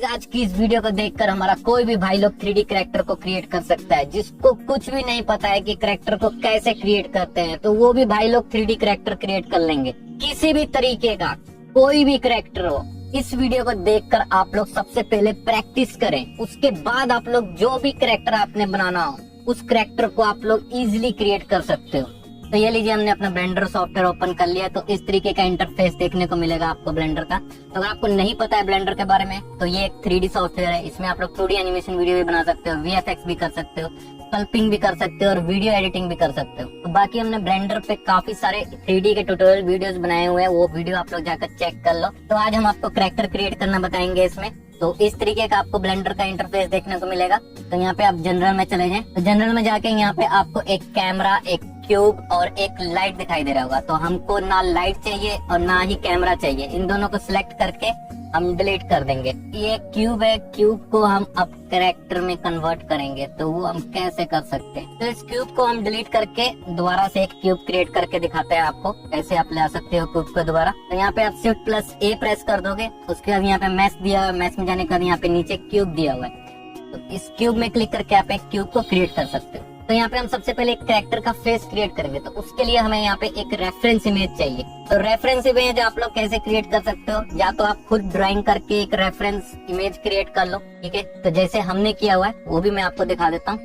आज की इस वीडियो को देखकर हमारा कोई भी भाई लोग 3D कैरेक्टर को क्रिएट कर सकता है। जिसको कुछ भी नहीं पता है कि कैरेक्टर को कैसे क्रिएट करते हैं, तो वो भी भाई लोग 3D कैरेक्टर क्रिएट कर लेंगे। किसी भी तरीके का कोई भी कैरेक्टर हो, इस वीडियो को देखकर आप लोग सबसे पहले प्रैक्टिस करें। उसके बाद आप लोग जो भी कैरेक्टर आपने बनाना हो, उस कैरेक्टर को आप लोग इजिली क्रिएट कर सकते हो। तो ये लीजिए, हमने अपना ब्लेंडर सॉफ्टवेयर ओपन कर लिया। तो इस तरीके का इंटरफेस देखने को मिलेगा आपको ब्लेंडर का। तो अगर आपको नहीं पता है ब्लेंडर के बारे में, तो ये एक 3D सॉफ्टवेयर है। इसमें आप लोग 2D एनिमेशन वीडियो भी बना सकते हो, VFX भी कर सकते हो, स्कल्पिंग भी कर सकते हो और वीडियो एडिटिंग भी कर सकते हो। तो बाकी हमने ब्लेंडर पे काफी सारे 3D के ट्यूटोरियल वीडियोस बनाए हुए हैं, वो वीडियो आप लोग जाकर चेक कर लो। तो आज हम आपको कैरेक्टर क्रिएट करना बताएंगे इसमें। तो इस तरीके का आपको ब्लेंडर का इंटरफेस देखने को मिलेगा। तो यहाँ पे आप जनरल में चले जाएं। तो जनरल में जाके यहाँ पे आपको एक कैमरा, एक क्यूब और एक लाइट दिखाई दे रहा होगा। तो हमको ना लाइट चाहिए और ना ही कैमरा चाहिए। इन दोनों को सिलेक्ट करके हम डिलीट कर देंगे। ये क्यूब है, क्यूब को हम अब कैरेक्टर में कन्वर्ट करेंगे। तो वो हम कैसे कर सकते हैं? तो इस क्यूब को हम डिलीट करके दोबारा से एक क्यूब क्रिएट करके दिखाते हैं आपको कैसे आप ला सकते हो क्यूब को दोबारा। तो यहाँ पे आप Shift+A प्रेस कर दोगे। उसके बाद यहाँ पे मैश दिया हुआ है, मैश में जाने के बाद यहाँ पे नीचे क्यूब दिया हुआ है। तो इस क्यूब में क्लिक करके आप एक क्यूब को क्रिएट कर सकते हो। तो यहाँ पे हम सबसे पहले एक कैरेक्टर का फेस क्रिएट करेंगे। तो उसके लिए हमें यहाँ पे एक रेफरेंस इमेज चाहिए। तो रेफरेंस इमेज आप लोग कैसे क्रिएट कर सकते हो? या तो आप खुद ड्राइंग करके एक रेफरेंस इमेज क्रिएट कर लो, ठीक है। तो जैसे हमने किया हुआ है वो भी मैं आपको दिखा देता हूँ।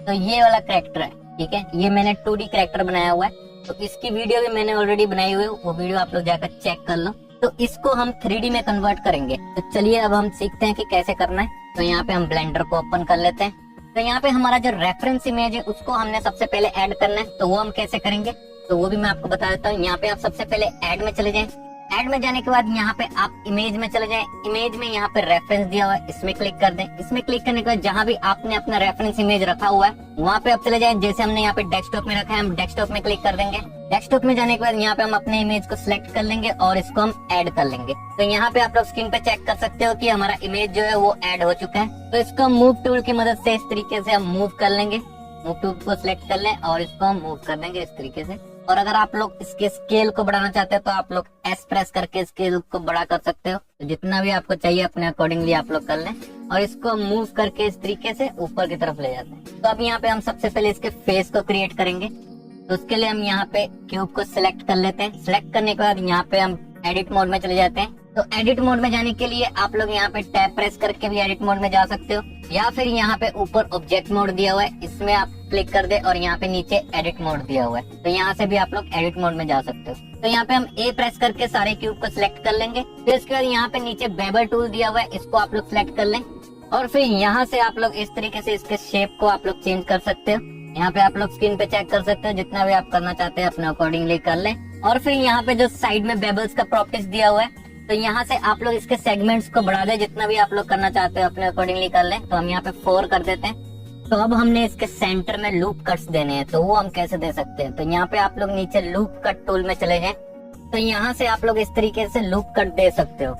तो ये वाला कैरेक्टर है, ठीक है। ये मैंने 2D कैरेक्टर बनाया हुआ है। तो इसकी वीडियो भी मैंने ऑलरेडी बनाई हुई है, वो वीडियो आप लोग जाकर चेक कर लो। तो इसको हम 3D में कन्वर्ट करेंगे। तो चलिए अब हम सीखते हैं कि कैसे करना है। तो यहाँ पे हम ब्लेंडर को ओपन कर लेते हैं। तो यहाँ पे हमारा जो रेफरेंस इमेज है उसको हमने सबसे पहले ऐड करना है। तो वो हम कैसे करेंगे, तो वो भी मैं आपको बता देता हूँ। यहाँ पे आप सबसे पहले ऐड में चले जाएं। ऐड में जाने के बाद यहाँ पे आप इमेज में चले जाएं। इमेज में यहाँ पे रेफरेंस दिया हुआ है, इसमें क्लिक कर दें। इसमें क्लिक करने के बाद जहाँ भी आपने अपना रेफरेंस इमेज रखा हुआ है वहाँ पे आप चले जाएं। जैसे हमने यहाँ पे डेस्कटॉप में रखा है, हम डेस्कटॉप में क्लिक कर देंगे। डेस्कटॉप में जाने के बाद यहाँ पे हम अपने इमेज को सिलेक्ट कर लेंगे और इसको हम ऐड कर लेंगे। तो यहाँ पे आप लोग स्क्रीन पे चेक कर सकते हो कि हमारा इमेज जो है वो ऐड हो चुका है। तो इसको मूव टूल की मदद से इस तरीके से हम मूव कर लेंगे। मूव टूल को सिलेक्ट कर लें और इसको हम मूव कर देंगे इस तरीके से। और अगर आप लोग इसके स्केल को बढ़ाना चाहते हैं तो आप लोग S प्रेस करके स्केल को बड़ा कर सकते हो। तो जितना भी आपको चाहिए अपने अकॉर्डिंगली आप लोग कर लें और इसको मूव करके इस तरीके से ऊपर की तरफ ले जाते हैं। तो अब यहाँ पे हम सबसे पहले इसके फेस को क्रिएट करेंगे। तो उसके लिए हम यहाँ पे क्यूब को सिलेक्ट कर लेते हैं। सिलेक्ट करने के बाद यहाँ पे हम एडिट मोड में चले जाते हैं। तो एडिट मोड में जाने के लिए आप लोग यहाँ पे टैब प्रेस करके भी एडिट मोड में जा सकते हो, या फिर यहाँ पे ऊपर ऑब्जेक्ट मोड दिया हुआ है, इसमें आप क्लिक कर दे और यहाँ पे नीचे एडिट मोड दिया हुआ है। तो यहाँ से भी आप लोग एडिट मोड में जा सकते हो। तो यहाँ पे हम A प्रेस करके सारे क्यूब को सिलेक्ट कर लेंगे। फिर इसके बाद यहाँ पे नीचे बेबल टूल दिया हुआ है, इसको आप लोग सिलेक्ट कर लें। और फिर यहाँ से आप लोग इस तरीके से इसके शेप को आप लोग चेंज कर सकते हो। यहाँ पे आप लोग स्क्रीन पे चेक कर सकते हो, जितना भी आप करना चाहते हैं अपने अकॉर्डिंगली कर लें। और फिर यहाँ पे जो साइड में बेबल्स का प्रॉपर्टीज दिया हुआ है, तो यहाँ से आप लोग इसके सेगमेंट्स को बढ़ा दें, जितना भी आप लोग करना चाहते हो अपने अकॉर्डिंगली कर लें। तो हम यहाँ पे 4 कर देते हैं। तो अब हमने इसके सेंटर में लूप कट्स देने हैं। तो वो हम कैसे दे सकते हैं? तो यहाँ पे आप लोग नीचे लूप कट टूल में चले जाएं। तो यहाँ से आप लोग इस तरीके से लूप कट दे सकते हो,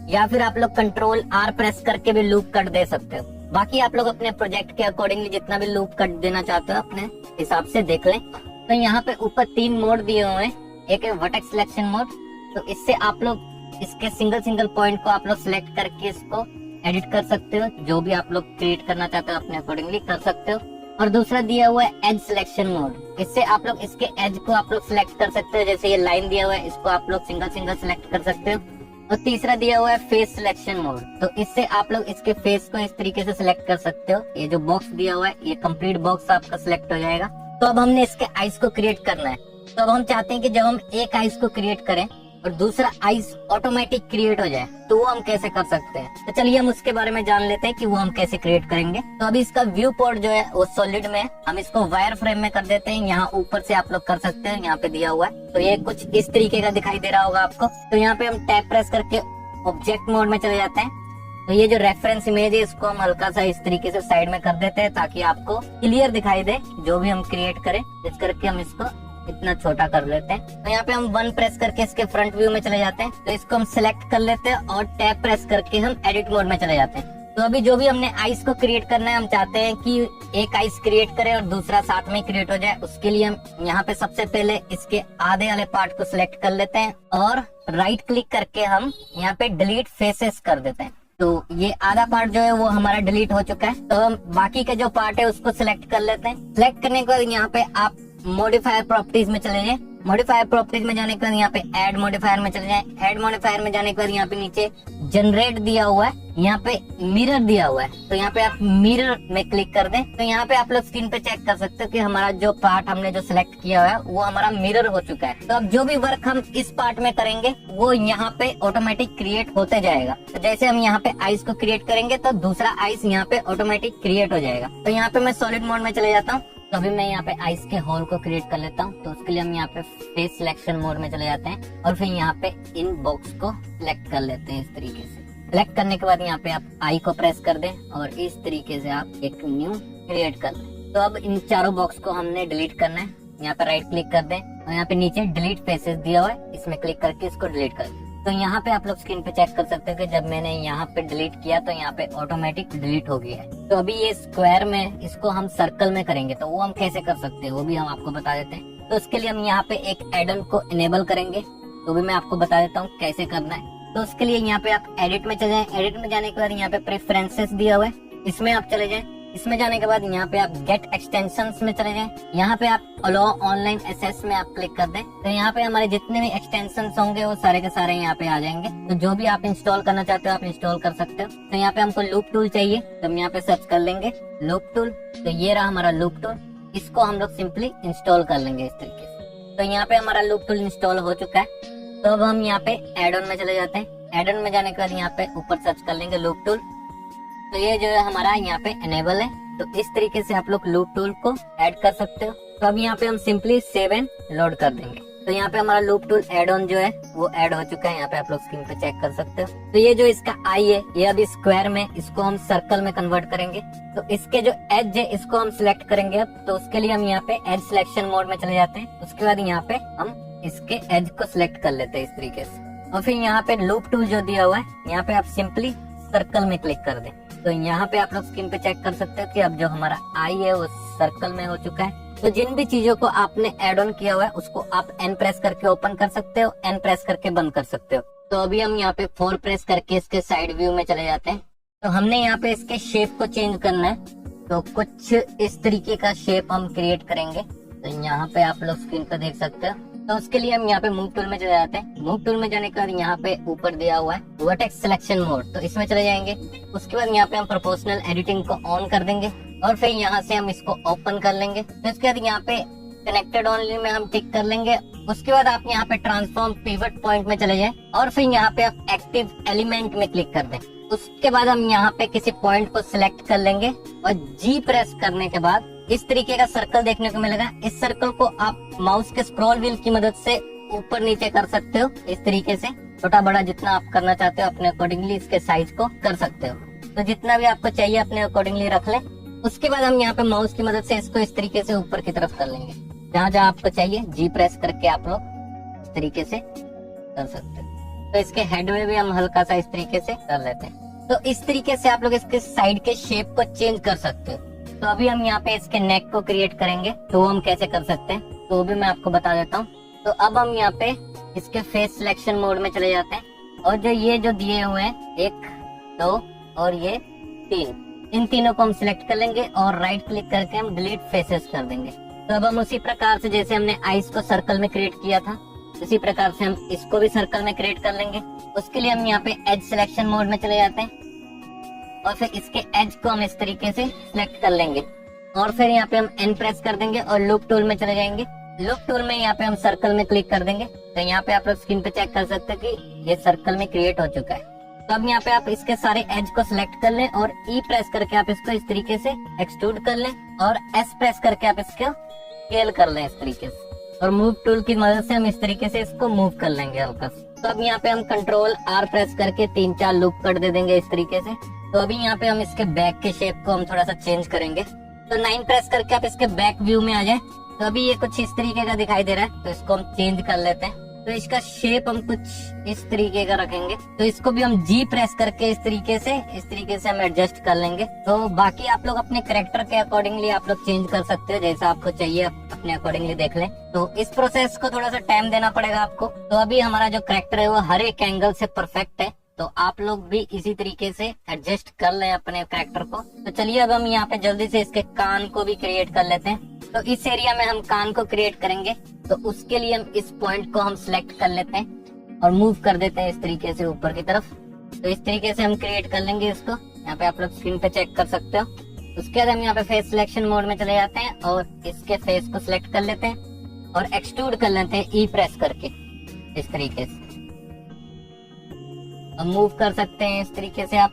या फिर आप लोग Ctrl+R प्रेस करके भी लूप कट दे सकते हो। बाकी आप लोग अपने प्रोजेक्ट के अकॉर्डिंगली जितना भी लूप कट देना चाहते हो अपने हिसाब से देख लें। तो यहाँ पे ऊपर 3 मोड दिए हुए हैं। एक है वर्टेक्स सिलेक्शन मोड। तो इससे आप लोग इसके सिंगल पॉइंट को आप लोग सिलेक्ट करके इसको एडिट कर सकते हो। जो भी आप लोग क्रिएट करना चाहते हो अपने अकॉर्डिंगली कर सकते हो। और दूसरा दिया हुआ है एज सिलेक्शन मोड। इससे आप लोग इसके एज को आप लोग सिलेक्ट कर सकते हो। जैसे ये लाइन दिया हुआ है, इसको आप लोग सिंगल सिलेक्ट कर सकते हो। और तीसरा दिया हुआ है फेस सिलेक्शन मोड। तो इससे आप लोग इसके फेस को इस तरीके से सिलेक्ट कर सकते हो। ये जो बॉक्स दिया हुआ है, ये कंप्लीट बॉक्स आपका सिलेक्ट हो जाएगा। तो अब हमने इसके आईज को क्रिएट करना है। तो अब हम चाहते हैं कि जब हम एक आईज को क्रिएट करें और दूसरा आईज ऑटोमेटिक क्रिएट हो जाए, तो वो हम कैसे कर सकते हैं? तो चलिए हम उसके बारे में जान लेते हैं कि वो हम कैसे क्रिएट करेंगे। तो अभी इसका व्यू पोर्ट जो है वो सॉलिड में है, हम इसको वायर फ्रेम में कर देते हैं। यहाँ ऊपर से आप लोग कर सकते हैं, यहाँ पे दिया हुआ है। तो ये कुछ इस तरीके का दिखाई दे रहा होगा आपको। तो यहाँ पे हम टैब प्रेस करके ऑब्जेक्ट मोड में चले जाते हैं। तो ये जो रेफरेंस इमेज है इसको हम हल्का सा इस तरीके से साइड में कर देते हैं, ताकि आपको क्लियर दिखाई दे जो भी हम क्रिएट करें। इस करके हम इसको इतना छोटा कर लेते हैं। तो यहाँ पे हम 1 प्रेस करके इसके फ्रंट व्यू में चले जाते हैं। तो इसको हम सिलेक्ट कर लेते हैं और टैब प्रेस करके हम एडिट मोड में चले जाते हैं। तो अभी जो भी हमने आइस को क्रिएट करना है, हम चाहते हैं कि एक आइस क्रिएट करें और दूसरा साथ में क्रिएट हो जाए। उसके लिए हम यहाँ पे सबसे पहले इसके आधे वाले पार्ट को सिलेक्ट कर लेते हैं और राइट क्लिक करके हम यहाँ पे डिलीट फेसेस कर देते हैं। तो ये आधा पार्ट जो है वो हमारा डिलीट हो चुका है। तो हम बाकी का जो पार्ट है उसको सिलेक्ट कर लेते हैं। सिलेक्ट करने के बाद यहाँ पे आप मॉडिफायर प्रॉपर्टीज में चले जाएं। मॉडिफायर प्रॉपर्टीज में जाने के बाद यहाँ पे ऐड मॉडिफायर में चले जाएं। ऐड मॉडिफायर में जाने के बाद यहाँ पे नीचे जनरेट दिया हुआ है, यहाँ पे मिरर दिया हुआ है, तो यहाँ पे आप मिरर में क्लिक कर दें। तो यहाँ पे आप लोग स्क्रीन पे चेक कर सकते हो कि हमारा जो पार्ट हमने जो सिलेक्ट किया हुआ है वो हमारा मिरर हो चुका है। तो अब जो भी वर्क हम इस पार्ट में करेंगे वो यहाँ पे ऑटोमेटिक क्रिएट होते जाएगा। तो जैसे हम यहाँ पे आइस को क्रिएट करेंगे तो दूसरा आइस यहाँ पे ऑटोमेटिक क्रिएट हो जाएगा। तो यहाँ पे मैं सॉलिड मोड में चले जाता हूँ। तो अभी मैं यहाँ पे आइस के होल को क्रिएट कर लेता हूँ। तो उसके लिए हम यहाँ पे फेस सिलेक्शन मोड में चले जाते हैं और फिर यहाँ पे इन बॉक्स को सिलेक्ट कर लेते हैं इस तरीके से। सिलेक्ट करने के बाद यहाँ पे आप आई को प्रेस कर दें और इस तरीके से आप एक न्यू क्रिएट कर लें। तो अब इन चारों बॉक्स को हमने डिलीट करना है। यहाँ पे राइट क्लिक कर दें और यहाँ पे नीचे डिलीट फेसेस दिया हुआ है, इसमें क्लिक करके इसको डिलीट कर दें। तो यहाँ पे आप लोग स्क्रीन पे चेक कर सकते हो कि जब मैंने यहाँ पे डिलीट किया तो यहाँ पे ऑटोमेटिक डिलीट हो गया है। तो अभी ये स्क्वायर में इसको हम सर्कल में करेंगे, तो वो हम कैसे कर सकते हैं वो भी हम आपको बता देते हैं। तो उसके लिए हम यहाँ पे एक एडन को इनेबल करेंगे, तो भी मैं आपको बता देता हूँ कैसे करना है। तो उसके लिए यहाँ पे आप एडिट में चले जाएं। एडिट में जाने के बाद यहाँ पे प्रेफरेंसेस दिया हुआ है, इसमें आप चले जाएं। इसमें जाने के बाद यहाँ पे आप गेट एक्सटेंशंस में चले जाएं। यहाँ पे आप अलाउ ऑनलाइन एक्सेस में आप क्लिक कर दें। तो यहाँ पे हमारे जितने भी एक्सटेंशंस होंगे वो सारे के सारे यहाँ पे आ जाएंगे। तो जो भी आप इंस्टॉल करना चाहते हो आप इंस्टॉल कर सकते हो। तो यहाँ पे हमको लूप टूल चाहिए, तो हम यहाँ पे सर्च कर लेंगे लूप टूल। तो ये रहा हमारा लूप टूल, इसको हम लोग सिंपली इंस्टॉल कर लेंगे इस तरीके से। तो यहाँ पे हमारा लूप टूल इंस्टॉल हो चुका है। तो अब हम यहाँ पे एड ऑन में चले जाते हैं। एड ऑन में जाने के बाद यहाँ पे ऊपर सर्च कर लेंगे लूप टूल। तो ये जो है हमारा यहाँ पे इनेबल है। तो इस तरीके से आप लोग लूप टूल को ऐड कर सकते हो। तो अब यहाँ पे हम सिंपली सेव एंड लोड कर देंगे। तो यहाँ पे हमारा लूप टूल एड ऑन जो है वो ऐड हो चुका है। यहाँ पे आप लोग स्क्रीन पे चेक कर सकते हो। तो ये जो इसका आई है ये अभी स्क्वायर में, इसको हम सर्कल में कन्वर्ट करेंगे। तो इसके जो एज है इसको हम सिलेक्ट करेंगे अब। तो उसके लिए हम यहाँ पे एज सिलेक्शन मोड में चले जाते हैं। उसके बाद यहाँ पे हम इसके एज को सिलेक्ट कर लेते हैं इस तरीके से। और फिर यहाँ पे लूप टूल जो दिया हुआ है यहाँ पे आप सिंपली सर्कल में क्लिक कर दें। तो यहाँ पे आप लोग स्क्रीन पे चेक कर सकते हो कि अब जो हमारा आई है वो सर्कल में हो चुका है। तो जिन भी चीजों को आपने एड ऑन किया हुआ है उसको आप एन प्रेस करके ओपन कर सकते हो, एन प्रेस करके बंद कर सकते हो। तो अभी हम यहाँ पे 4 प्रेस करके इसके साइड व्यू में चले जाते हैं। तो हमने यहाँ पे इसके शेप को चेंज करना है, तो कुछ इस तरीके का शेप हम क्रिएट करेंगे। तो यहाँ पे आप लोग स्क्रीन पे देख सकते हो। तो उसके लिए हम यहाँ पे मूव टूल में चले जाते हैं। मूव टूल में जाने के बाद यहाँ पे ऊपर दिया हुआ है वर्टेक्स सिलेक्शन मोड, तो इसमें चले जाएंगे। उसके बाद यहाँ पे हम प्रोपोर्शनल एडिटिंग को ऑन कर देंगे और फिर यहाँ से हम इसको ओपन कर लेंगे। तो उसके बाद यहाँ पे कनेक्टेड ओनली में हम टिक कर लेंगे। उसके बाद आप यहाँ पे ट्रांसफॉर्म पिवट पॉइंट में चले जाएं और फिर यहाँ पे आप एक्टिव एलिमेंट में क्लिक कर दें। उसके बाद हम यहाँ पे किसी पॉइंट को सिलेक्ट कर लेंगे और जी प्रेस करने के बाद इस तरीके का सर्कल देखने को मिलेगा। इस सर्कल को आप माउस के स्क्रॉल व्हील की मदद से ऊपर नीचे कर सकते हो इस तरीके से। छोटा बड़ा जितना आप करना चाहते हो अपने अकॉर्डिंगली इसके साइज को कर सकते हो। तो जितना भी आपको चाहिए अपने अकॉर्डिंगली रख लें। उसके बाद हम यहाँ पे माउस की मदद से इसको इस तरीके से ऊपर की तरफ कर लेंगे। जहाँ जहाँ आपको चाहिए जी प्रेस करके आप लोग इस तरीके से कर सकते हो। तो इसके हेड में भी हम हल्का सा इस तरीके से कर लेते हैं। तो इस तरीके से आप लोग इसके साइड के शेप को चेंज कर सकते हो। तो अभी हम यहाँ पे इसके नेक को क्रिएट करेंगे, तो हम कैसे कर सकते हैं तो भी मैं आपको बता देता हूँ। तो अब हम यहाँ पे इसके फेस सिलेक्शन मोड में चले जाते हैं और जो ये जो दिए हुए हैं 1, 2 और ये 3, इन तीनों को हम सिलेक्ट कर लेंगे और राइट क्लिक करके हम डिलीट फेसेस कर देंगे। तो अब हम उसी प्रकार से जैसे हमने आइस को सर्कल में क्रिएट किया था उसी प्रकार से हम इसको भी सर्कल में क्रिएट कर लेंगे। उसके लिए हम यहाँ पे एज सिलेक्शन मोड में चले जाते हैं और फिर इसके एज को हम इस तरीके से सिलेक्ट कर लेंगे और फिर यहाँ पे हम एन प्रेस कर देंगे और लूप टूल में चले जाएंगे। लूप टूल में यहाँ पे हम सर्कल में क्लिक कर देंगे। तो यहाँ पे आप लोग स्क्रीन पे चेक कर सकते हैं कि ये सर्कल में क्रिएट हो चुका है। तो अब यहाँ पे आप इसके सारे एज को सिलेक्ट कर लें और ई प्रेस करके आप इसको इस तरीके से एक्सट्रूड कर लें और एस प्रेस करके आप इसको स्केल कर लें इस तरीके से। और मूव टूल की मदद से हम इस तरीके से इसको मूव कर लेंगे हल्का। तो अब यहाँ पे हम कंट्रोल आर प्रेस करके 3-4 लूप कट दे देंगे इस तरीके से। तो अभी यहाँ पे हम इसके बैक के शेप को हम थोड़ा सा चेंज करेंगे। तो 9 प्रेस करके आप इसके बैक व्यू में आ जाए। तो अभी ये कुछ इस तरीके का दिखाई दे रहा है, तो इसको हम चेंज कर लेते हैं। तो इसका शेप हम कुछ इस तरीके का रखेंगे। तो इसको भी हम जी प्रेस करके इस तरीके से हम एडजस्ट कर लेंगे। तो बाकी आप लोग अपने कैरेक्टर के अकॉर्डिंगली आप लोग चेंज कर सकते हो, जैसा आपको चाहिए अपने अकॉर्डिंगली देख लें। तो इस प्रोसेस को थोड़ा सा टाइम देना पड़ेगा आपको। तो अभी हमारा जो कैरेक्टर है वो हर एक एंगल से परफेक्ट है, तो आप लोग भी इसी तरीके से एडजस्ट कर लें अपने कैरेक्टर को। तो चलिए अब हम यहाँ पे जल्दी से इसके कान को भी क्रिएट कर लेते हैं। तो इस एरिया में हम कान को क्रिएट करेंगे, तो उसके लिए हम इस पॉइंट को हम सिलेक्ट कर लेते हैं और मूव कर देते हैं इस तरीके से ऊपर की तरफ। तो इस तरीके से हम क्रिएट कर लेंगे इसको। यहाँ पे आप लोग स्क्रीन पे चेक कर सकते हो। उसके बाद हम यहाँ पे फेस सिलेक्शन मोड में चले जाते हैं और इसके फेस को सिलेक्ट कर लेते हैं और एक्सट्रूड कर लेते हैं ई प्रेस करके इस तरीके से। अब मूव कर सकते हैं इस तरीके से आप।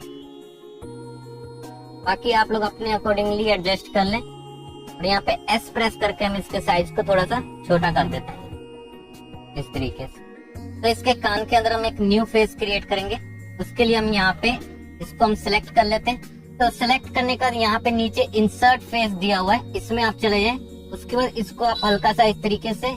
बाकी आप लोग अपने अकॉर्डिंगली एडजस्ट कर लें। और यहाँ पे एस प्रेस करके हम इसके साइज को थोड़ा सा छोटा कर देते हैं इस तरीके से। तो इसके कान के अंदर हम एक न्यू फेस क्रिएट करेंगे। उसके लिए हम यहाँ पे इसको हम सिलेक्ट कर लेते हैं। तो सिलेक्ट करने का यहाँ पे नीचे इंसर्ट फेस दिया हुआ है, इसमें आप चले जाएं। उसके बाद इसको आप हल्का सा इस तरीके से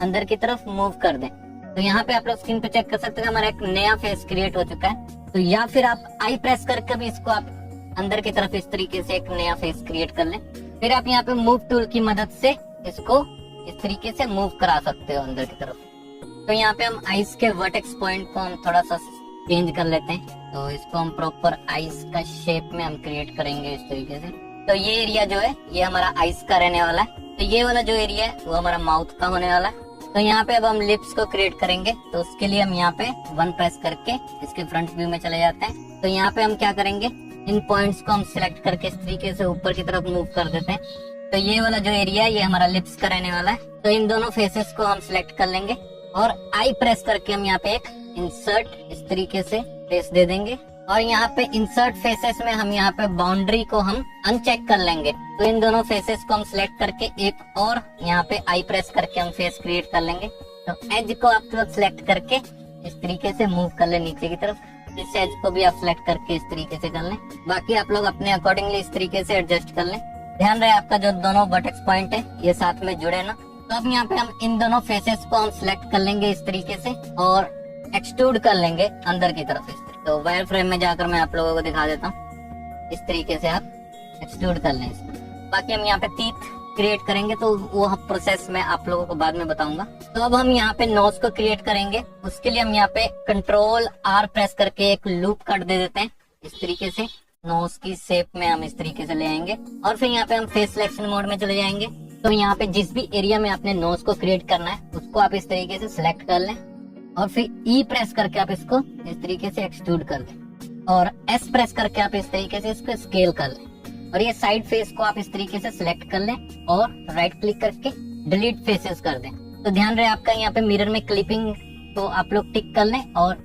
अंदर की तरफ मूव कर दें। तो यहाँ पे आप लोग स्क्रीन पे चेक कर सकते हैं हमारा एक नया फेस क्रिएट हो चुका है। तो या फिर आप आई प्रेस करके भी इसको आप अंदर की तरफ इस तरीके से एक नया फेस क्रिएट कर लें। फिर आप यहाँ पे मूव टूल की मदद से इसको इस तरीके से मूव करा सकते हो अंदर की तरफ। तो यहाँ पे हम आइस के वर्टेक्स पॉइंट को हम थोड़ा सा चेंज कर लेते हैं। तो इसको हम प्रॉपर आइस का शेप में हम क्रिएट करेंगे इस तरीके से। तो ये एरिया जो है ये हमारा आइस का रहने वाला है। तो ये वाला जो एरिया है वो हमारा माउथ का होने वाला है। तो यहाँ पे अब हम लिप्स को क्रिएट करेंगे। तो उसके लिए हम यहाँ पे 1 प्रेस करके इसके फ्रंट व्यू में चले जाते हैं। तो यहाँ पे हम क्या करेंगे, इन पॉइंट्स को हम सिलेक्ट करके इस तरीके से ऊपर की तरफ मूव कर देते हैं। तो ये वाला जो एरिया है ये हमारा लिप्स का रहने वाला है। तो इन दोनों फेसेस को हम सिलेक्ट कर लेंगे और आई प्रेस करके हम यहाँ पे एक इंसर्ट इस तरीके से फेस दे देंगे। और यहाँ पे इंसर्ट फेसेस में हम यहाँ पे बाउंड्री को हम अनचेक कर लेंगे। तो इन दोनों फेसेस को हम सिलेक्ट करके एक और यहाँ पे आई प्रेस करके हम फेस क्रिएट कर लेंगे। तो एज को आप लोग सिलेक्ट करके इस तरीके से मूव कर ले नीचे की तरफ। इस एज को भी आप सिलेक्ट करके इस तरीके से कर लें। बाकी आप लोग अपने अकॉर्डिंगली इस तरीके से एडजस्ट कर लें। ध्यान रहे आपका जो दोनों वर्टेक्स पॉइंट है ये साथ में जुड़े ना। तो अब यहाँ पे हम इन दोनों फेसेस को हम सिलेक्ट कर लेंगे इस तरीके से और एक्सट्रूड कर लेंगे अंदर की तरफ इस तरीके। तो वायर फ्रेम में जाकर मैं आप लोगों को दिखा देता हूँ। इस तरीके से आप एक्सट्रूड कर लें इसको। बाकी हम यहाँ पे टीथ क्रिएट करेंगे, तो वो प्रोसेस मैं आप लोगों को बाद में बताऊंगा। तो अब हम यहाँ पे नोज को क्रिएट करेंगे। उसके लिए हम यहाँ पे कंट्रोल आर प्रेस करके एक लूप कट दे देते हैं इस तरीके से। नोज की शेप में हम इस तरीके से ले आएंगे और फिर यहाँ पे हम फेस सिलेक्शन मोड में चले जाएंगे। तो यहाँ पे जिस भी एरिया में आपने नोज को क्रिएट करना है उसको आप इस तरीके से सिलेक्ट कर लें और फिर ई प्रेस करके आप इसको इस तरीके से एक्सट्रूड कर दें और एस प्रेस करके आप इस तरीके से इसको स्केल कर लें। और ये साइड फेस को आप इस तरीके से सिलेक्ट कर लें और राइट क्लिक करके डिलीट फेसेस कर दें। तो ध्यान रहे आपका यहाँ पे मिरर में क्लिपिंग तो आप लोग टिक कर लें और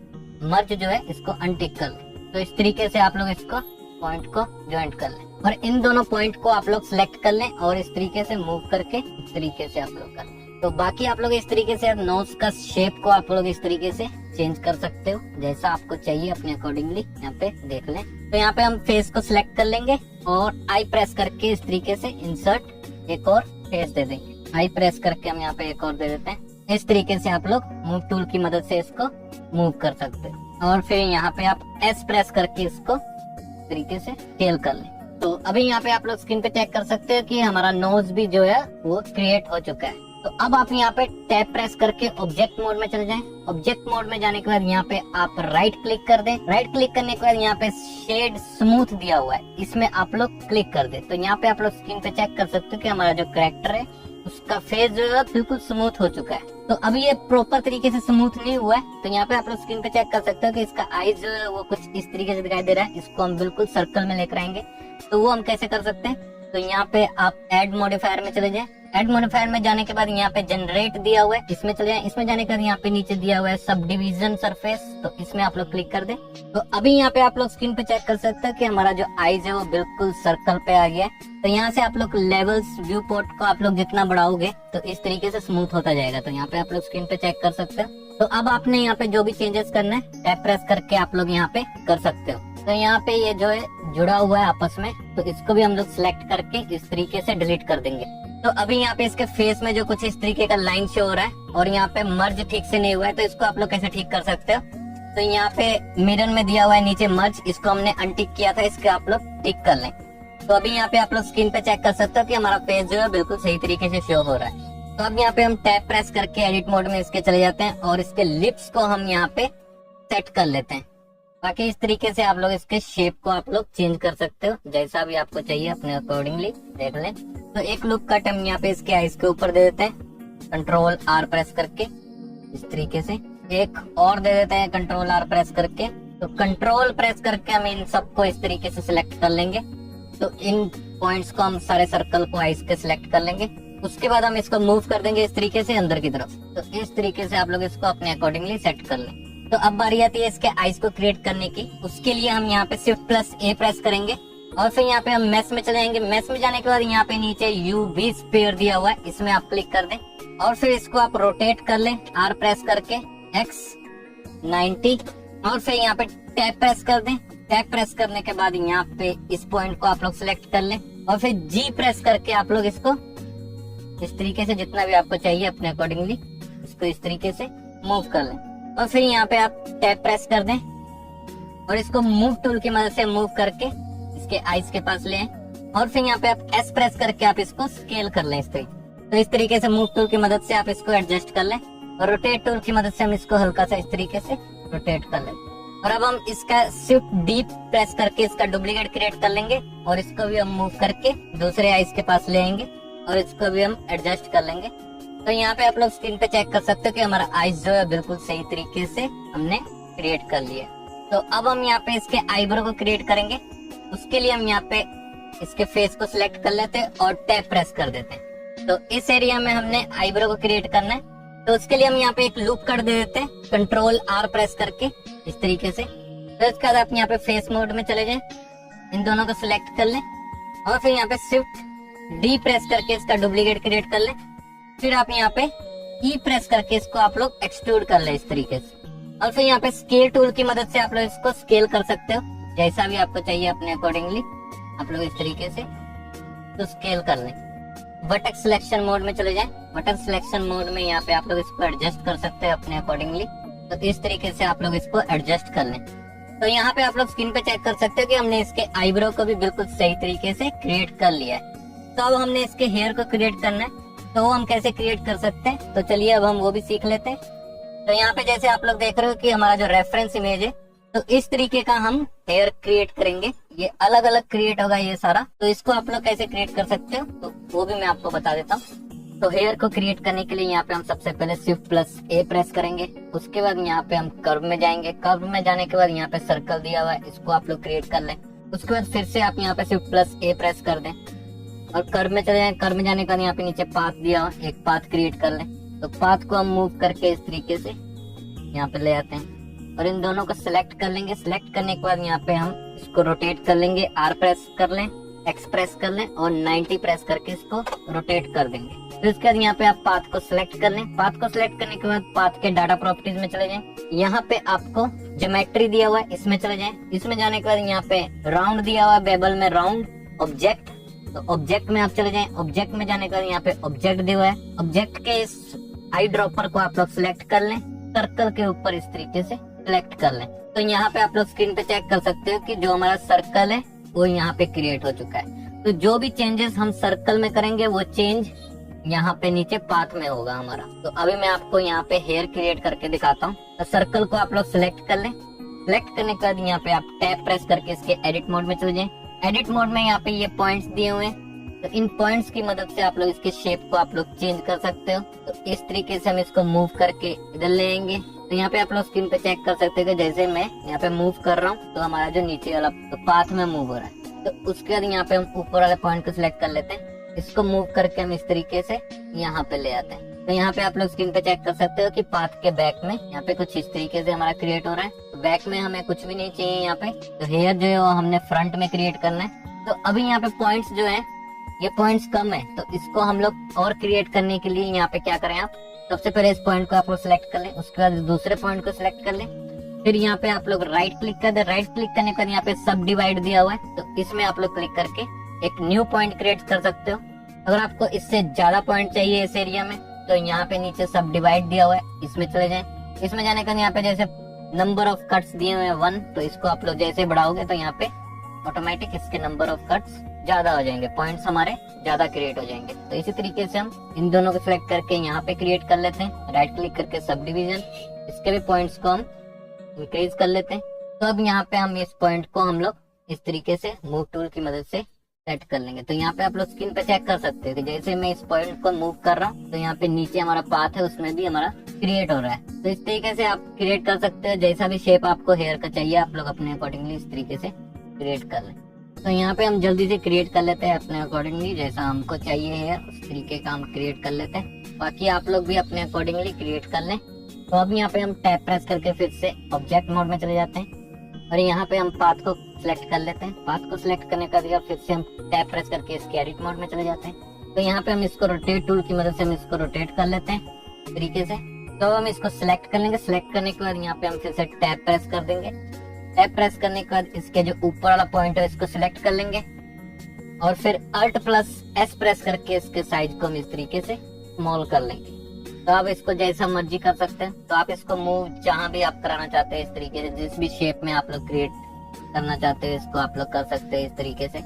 मर्ज जो है इसको अनटिक कर लें। तो इस तरीके से आप लोग इसको पॉइंट को ज्वाइंट कर लें और इन दोनों पॉइंट को आप लोग सिलेक्ट कर लें और इस तरीके से मूव करके इस तरीके से आप लोग कर लें। तो बाकी आप लोग इस तरीके से नोज का शेप को आप लोग इस तरीके से चेंज कर सकते हो जैसा आपको चाहिए अपने अकॉर्डिंगली। यहाँ पे देख लें। तो यहाँ पे हम फेस को सिलेक्ट कर लेंगे और आई प्रेस करके इस तरीके से इंसर्ट एक और फेस दे देंगे। आई प्रेस करके हम यहाँ पे एक और दे देते हैं। इस तरीके से आप लोग मूव टूल की मदद से इसको मूव कर सकते हैं और फिर यहाँ पे आप एस प्रेस करके इसको इस तरीके से स्केल कर लें। तो अभी यहाँ पे आप लोग स्क्रीन पे चेक कर सकते हो कि हमारा नोज भी जो है वो क्रिएट हो चुका है। तो अब आप यहाँ पे टैब प्रेस करके ऑब्जेक्ट मोड में चले जाएं। ऑब्जेक्ट मोड में जाने के बाद यहाँ पे आप राइट क्लिक कर दें। राइट क्लिक करने के बाद यहाँ पे शेड स्मूथ दिया हुआ है, इसमें आप लोग क्लिक कर दें। तो यहाँ पे आप लोग स्क्रीन पे चेक कर सकते हो कि हमारा जो कैरेक्टर है उसका फेस जो है बिल्कुल स्मूथ हो चुका है। तो अभी ये प्रॉपर तरीके से स्मूथ नहीं हुआ है। तो यहाँ पे आप लोग स्क्रीन पे चेक कर सकते हो कि इसका आईज जो है वो कुछ इस तरीके से दिखाई दे रहा है। इसको हम बिल्कुल सर्कल में लेकर आएंगे। तो वो हम कैसे कर सकते हैं, तो यहाँ पे आप एड मॉडिफायर में चले जाएं। एड मॉडिफायर में जाने के बाद यहाँ पे जनरेट दिया हुआ है, इसमें चले जाएं। इसमें जाने के बाद यहाँ पे नीचे दिया हुआ है सब डिविजन सरफेस, तो इसमें आप लोग क्लिक कर दें। तो अभी यहाँ पे आप लोग स्क्रीन पे चेक कर सकते हैं कि हमारा जो आईज है वो बिल्कुल सर्कल पे आ गया है। तो यहाँ से आप लोग लेवल्स व्यू पोर्ट को आप लोग जितना बढ़ाओगे तो इस तरीके से स्मूथ होता जाएगा। तो यहाँ पे आप लोग स्क्रीन पे चेक कर सकते हो। तो अब आपने यहाँ पे जो भी चेंजेस करना है टैप प्रेस करके आप लोग यहाँ पे कर सकते हो। तो यहाँ पे ये जो है जुड़ा हुआ है आपस में, तो इसको भी हम लोग सिलेक्ट करके इस तरीके से डिलीट कर देंगे। तो अभी यहाँ पे इसके फेस में जो कुछ इस तरीके का लाइन शो हो रहा है और यहाँ पे मर्ज ठीक से नहीं हुआ है, तो इसको आप लोग कैसे ठीक कर सकते हो। तो यहाँ पे मिरर में दिया हुआ है नीचे मर्ज, इसको हमने अनटिक किया था, इसको आप लोग टिक कर लें। तो अभी यहाँ पे आप लोग स्क्रीन पे चेक कर सकते हो कि हमारा फेस जो है बिल्कुल सही तरीके से शो हो रहा है। तो अब यहाँ पे हम टैप प्रेस करके एडिट मोड में इसके चले जाते हैं और इसके लिप्स को हम यहाँ पे सेट कर लेते हैं। बाकी इस तरीके से आप लोग इसके शेप को आप लोग चेंज कर सकते हो जैसा भी आपको चाहिए अपने अकॉर्डिंगली देख लें। तो एक लुक कट हम यहाँ पे इसके आईज के ऊपर दे देते हैं, कंट्रोल आर प्रेस करके इस तरीके से। एक और दे देते हैं कंट्रोल आर प्रेस करके। तो कंट्रोल प्रेस करके हम इन सबको इस तरीके से सिलेक्ट कर लेंगे। तो इन पॉइंट्स को हम सारे सर्कल को आईज के सिलेक्ट कर लेंगे। उसके बाद हम इसको मूव कर देंगे इस तरीके से अंदर की तरफ। तो इस तरीके से आप लोग इसको अपने अकॉर्डिंगली सेट कर लें। तो अब बारी आती है इसके आईज को क्रिएट करने की। उसके लिए हम यहाँ पे Shift+A प्रेस करेंगे और फिर यहाँ पे हम मैश में चले जाएंगे। मैश में जाने के बाद यहाँ पे नीचे UV स्फीयर दिया हुआ है, इसमें आप क्लिक कर दें और फिर इसको आप रोटेट कर लें R प्रेस करके X 90 और फिर यहाँ पे टैप प्रेस कर दें। टैप प्रेस करने के बाद यहाँ पे इस पॉइंट को आप लोग सिलेक्ट कर लें और फिर G प्रेस करके आप लोग इसको इस तरीके से जितना भी आपको चाहिए अपने अकॉर्डिंगली इसको इस तरीके से मूव कर लें। और फिर यहाँ पे आप टैप प्रेस कर दें और इसको मूव टूल की मदद से मूव करके इसके आईज के पास ले आए और फिर यहाँ पे आप S प्रेस करके आप इसको स्केल कर लें इस तरीके। तो इस तरीके से मूव टूल की मदद से आप इसको एडजस्ट कर लें और रोटेट टूल की मदद से हम इसको हल्का सा इस तरीके से रोटेट कर लें। और अब हम इसका Shift+D प्रेस करके इसका डुप्लीकेट क्रिएट कर लेंगे और इसको भी हम मूव करके दूसरे आईज के पास ले आएंगे और इसको भी हम एडजस्ट कर लेंगे। तो यहाँ पे आप लोग स्क्रीन पे चेक कर सकते हो कि हमारा आईज जो है बिल्कुल सही तरीके से हमने क्रिएट कर लिया। तो अब हम यहाँ पे इसके आईब्रो को क्रिएट करेंगे। उसके लिए हम यहाँ पे इसके फेस को सिलेक्ट कर लेते हैं और टैप प्रेस कर देते हैं। तो इस एरिया में हमने आईब्रो को क्रिएट करना है। तो उसके लिए हम यहाँ पे एक लूप कर दे देते हैं, कंट्रोल R प्रेस करके इस तरीके से। तो इसके बाद आप यहाँ पे फेस मोड में चले जाएं, इन दोनों को सिलेक्ट कर लें और फिर यहाँ पे Shift+D प्रेस करके इसका डुप्लीकेट क्रिएट कर लें। फिर आप यहाँ पे E प्रेस करके इसको आप लोग एक्सट्रूड कर ले इस तरीके से और फिर यहाँ पे स्केल टूल की मदद से आप लोग इसको स्केल कर सकते हो जैसा भी आपको चाहिए अपने अकॉर्डिंगली आप लोग इस तरीके से तो स्केल कर लें। वर्टेक्स सिलेक्शन मोड में चले जाएं। वर्टेक्स सिलेक्शन मोड में यहाँ पे आप लोग इसको एडजस्ट कर सकते हैं अपने अकॉर्डिंगली। तो इस तरीके से आप लोग इसको एडजस्ट कर लें। तो यहाँ पे आप लोग स्क्रीन पे चेक कर सकते हो कि हमने इसके आईब्रो को भी बिल्कुल सही तरीके से क्रिएट कर लिया है। तो अब हमने इसके हेयर को क्रिएट करना है। तो वो हम कैसे क्रिएट कर सकते हैं, तो चलिए अब हम वो भी सीख लेते हैं। तो यहाँ पे जैसे आप लोग देख रहे हो कि हमारा जो रेफरेंस इमेज है, तो इस तरीके का हम हेयर क्रिएट करेंगे। ये अलग अलग क्रिएट होगा ये सारा। तो इसको आप लोग कैसे क्रिएट कर सकते हो तो वो भी मैं आपको बता देता हूँ। तो हेयर को क्रिएट करने के लिए यहाँ पे हम सबसे पहले Shift+A प्रेस करेंगे। उसके बाद यहाँ पे हम कर्व में जाएंगे। कर्व में जाने के बाद यहाँ पे सर्कल दिया हुआ है, इसको आप लोग क्रिएट कर लें। उसके बाद फिर से आप यहाँ पे Shift+A प्रेस कर दें और कर्व में चले जाएं। कर्व में जाने के बाद यहाँ पे नीचे पाथ दिया हुआ, एक पाथ क्रिएट कर लें। तो पाथ को हम मूव करके इस तरीके से यहाँ पे ले आते हैं और इन दोनों को सिलेक्ट कर लेंगे। सिलेक्ट करने के बाद यहाँ पे हम इसको रोटेट कर लेंगे। R प्रेस कर लें, X प्रेस कर लें और 90 प्रेस करके इसको रोटेट कर देंगे। फिर उसके बाद यहाँ पे आप पाथ को सिलेक्ट कर लें। पाथ को सिलेक्ट करने के बाद पाथ के डाटा प्रॉपर्टीज में चले जाएं। यहाँ पे आपको ज्योमेट्री दिया हुआ है, इसमें चले जाएं। इसमें जाने के बाद यहाँ पे राउंड दिया हुआ है, बेबल में राउंड, ऑब्जेक्ट। तो ऑब्जेक्ट में आप चले जाएं। ऑब्जेक्ट में जाने के बाद यहाँ पे ऑब्जेक्ट दिया हुआ है। ऑब्जेक्ट के इस आई ड्रॉपर को आप लोग सिलेक्ट कर लें, सर्कल के ऊपर इस तरीके से सिलेक्ट कर लें। तो यहाँ पे आप लोग स्क्रीन पे चेक कर सकते हो कि जो हमारा सर्कल है वो यहाँ पे क्रिएट हो चुका है। तो जो भी चेंजेस हम सर्कल में करेंगे वो चेंज यहाँ पे नीचे पाथ में होगा हमारा। तो अभी मैं आपको यहाँ पे हेयर क्रिएट करके दिखाता हूँ। तो सर्कल को आप लोग सिलेक्ट कर लें। सिलेक्ट करने के बाद यहाँ पे आप टैप प्रेस करके इसके एडिट मोड में चले जाएं। एडिट मोड में यहाँ पे ये पॉइंट्स दिए हुए हैं, तो इन पॉइंट्स की मदद से आप लोग इसके शेप को आप लोग चेंज कर सकते हो। तो इस तरीके से हम इसको मूव करके इधर ले आएंगे। तो यहाँ पे आप लोग स्क्रीन पे चेक कर सकते हो कि जैसे मैं यहाँ पे मूव कर रहा हूँ तो हमारा जो नीचे वाला तो पाथ में मूव हो रहा है। तो उसके बाद यहाँ पे हम ऊपर वाले पॉइंट को सिलेक्ट कर लेते हैं। इसको मूव करके हम इस तरीके से यहाँ पे ले आते हैं। तो यहाँ पे आप लोग स्क्रीन पे चेक कर सकते हो कि पाथ के बैक में यहाँ पे कुछ इस तरीके से हमारा क्रिएट हो रहा है। तो बैक में हमें कुछ भी नहीं चाहिए यहाँ पे। तो हेयर जो है वो हमने फ्रंट में क्रिएट करना है। तो अभी यहाँ पे पॉइंट्स जो है ये पॉइंट्स कम है, तो इसको हम लोग और क्रिएट करने के लिए यहाँ पे क्या करें, आप सबसे पहले इस पॉइंट को आप लोग सिलेक्ट कर लें। उसके बाद दूसरे पॉइंट को सिलेक्ट कर लें। फिर यहाँ पे आप लोग राइट क्लिक कर दे। राइट क्लिक करने के बाद यहाँ पे सब डिवाइड दिया हुआ है, तो इसमें आप लोग क्लिक करके एक न्यू पॉइंट क्रिएट कर सकते हो। अगर आपको इससे ज्यादा पॉइंट चाहिए इस एरिया में तो यहाँ पे नीचे सब डिवाइड दिया हुआ है, इसमें चले जाएं। इसमें जाने का यहाँ पे जैसे नंबर ऑफ कट्स दिए हुए हैं 1, तो इसको आप लोग जैसे बढ़ाओगे तो यहाँ पे ऑटोमेटिक इसके नंबर ऑफ कट्स ज्यादा हो जाएंगे, पॉइंट्स हमारे ज्यादा क्रिएट हो जाएंगे। तो इसी तरीके से हम इन दोनों को सिलेक्ट करके यहाँ पे क्रिएट कर लेते हैं, राइट क्लिक करके सब डिवीजन, इसके भी पॉइंट्स को हम इंक्रीज कर लेते हैं। तो अब यहाँ पे हम इस पॉइंट को हम लोग इस तरीके से मूव टूल की मदद से सेट कर लेंगे। तो यहाँ पे आप लोग स्क्रीन पे चेक कर सकते हो कि जैसे मैं इस पॉइंट को मूव कर रहा हूँ तो यहाँ पे नीचे हमारा पाथ है उसमें भी हमारा क्रिएट हो रहा है। तो इस तरीके से आप क्रिएट कर सकते हो, जैसा भी शेप आपको हेयर का चाहिए आप लोग अपने अकॉर्डिंगली इस तरीके से क्रिएट कर लें। तो यहाँ पे हम जल्दी से क्रिएट कर लेते हैं अपने अकॉर्डिंगली, जैसा हमको चाहिए हेयर उस तरीके का हम क्रिएट कर लेते हैं। बाकी आप लोग भी अपने अकॉर्डिंगली क्रिएट कर लें। तो अब यहाँ पे हम टैप प्रेस करके फिर से ऑब्जेक्ट मोड में चले जाते हैं और यहाँ पे हम पाथ को सिलेक्ट कर लेते हैं। पाथ को सिलेक्ट करने का बाद फिर से हम टैप प्रेस करके इसके एडिट मोड में चले जाते हैं। तो यहाँ पे हम इसको रोटेट टूल की मदद से हम इसको रोटेट कर लेते हैं तरीके से। तो हम इसको सिलेक्ट कर लेंगे, सिलेक्ट करने के बाद यहाँ पे हम फिर से टैप प्रेस कर देंगे। टैप प्रेस करने के बाद इसके जो ऊपर वाला पॉइंट है इसको सिलेक्ट कर लेंगे और फिर Alt+S प्रेस करके इसके साइज को हम इस तरीके से स्मॉल कर लेंगे। तो आप इसको जैसा मर्जी कर सकते हैं। तो आप इसको मूव जहां भी आप कराना चाहते हैं इस तरीके से, जिस भी शेप में आप लोग क्रिएट करना चाहते हैं इसको आप लोग कर सकते हैं इस तरीके से।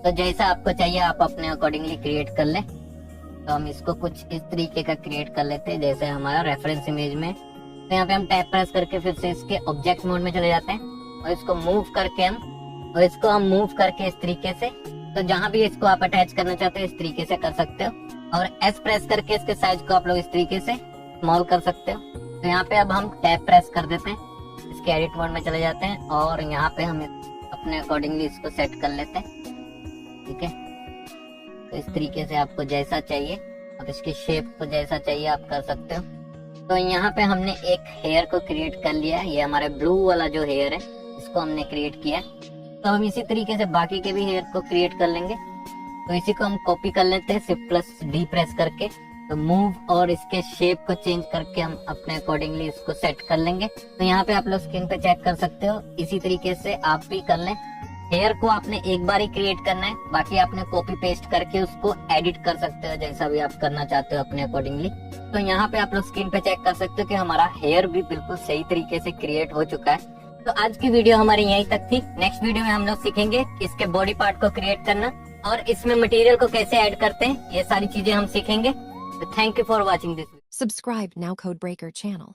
तो जैसा आपको चाहिए आप अपने अकॉर्डिंगली क्रिएट कर लें। तो हम इसको कुछ इस तरीके का क्रिएट कर लेते हैं जैसे हमारा रेफरेंस इमेज में। तो यहाँ पे हम टैप प्रेस करके फिर से इसके ऑब्जेक्ट मोड में चले जाते हैं और इसको मूव मूव करके इस तरीके से, तो जहां भी इसको आप अटैच करना चाहते हैं इस तरीके से कर सकते हो। और S प्रेस करके इसके साइज को आप लोग इस तरीके से स्मॉल कर सकते हो। तो यहाँ पे अब हम टैप प्रेस कर देते हैं, इसके एडिट मोड में चले जाते हैं और यहाँ पे हम अपने अकॉर्डिंगली इसको सेट कर लेते हैं। ठीक है, तो इस तरीके से आपको जैसा चाहिए आप इसकी शेप को जैसा चाहिए आप कर सकते हो। तो यहाँ पे हमने एक हेयर को क्रिएट कर लिया है, ये हमारे ब्लू वाला जो हेयर है इसको हमने क्रिएट किया। तो हम इसी तरीके से बाकी के भी हेयर को क्रिएट कर लेंगे। तो इसी को हम कॉपी कर लेते हैं Shift+D प्रेस करके। तो मूव और इसके शेप को चेंज करके हम अपने अकॉर्डिंगली इसको सेट कर लेंगे। तो यहाँ पे आप लोग स्क्रीन पे चेक कर सकते हो, इसी तरीके से आप भी कर लें। हेयर को आपने एक बार ही क्रिएट करना है, बाकी आपने कॉपी पेस्ट करके उसको एडिट कर सकते हो जैसा भी आप करना चाहते हो अपने अकॉर्डिंगली। तो यहाँ पे आप लोग स्क्रीन पे चेक कर सकते हो कि हमारा हेयर भी बिल्कुल सही तरीके से क्रिएट हो चुका है। तो आज की वीडियो हमारी यहीं तक थी। नेक्स्ट वीडियो में हम लोग सीखेंगे इसके बॉडी पार्ट को क्रिएट करना और इसमें मटेरियल को कैसे ऐड करते हैं, ये सारी चीजें हम सीखेंगे। तो thank you for watching this. Subscribe Now Codebreaker channel.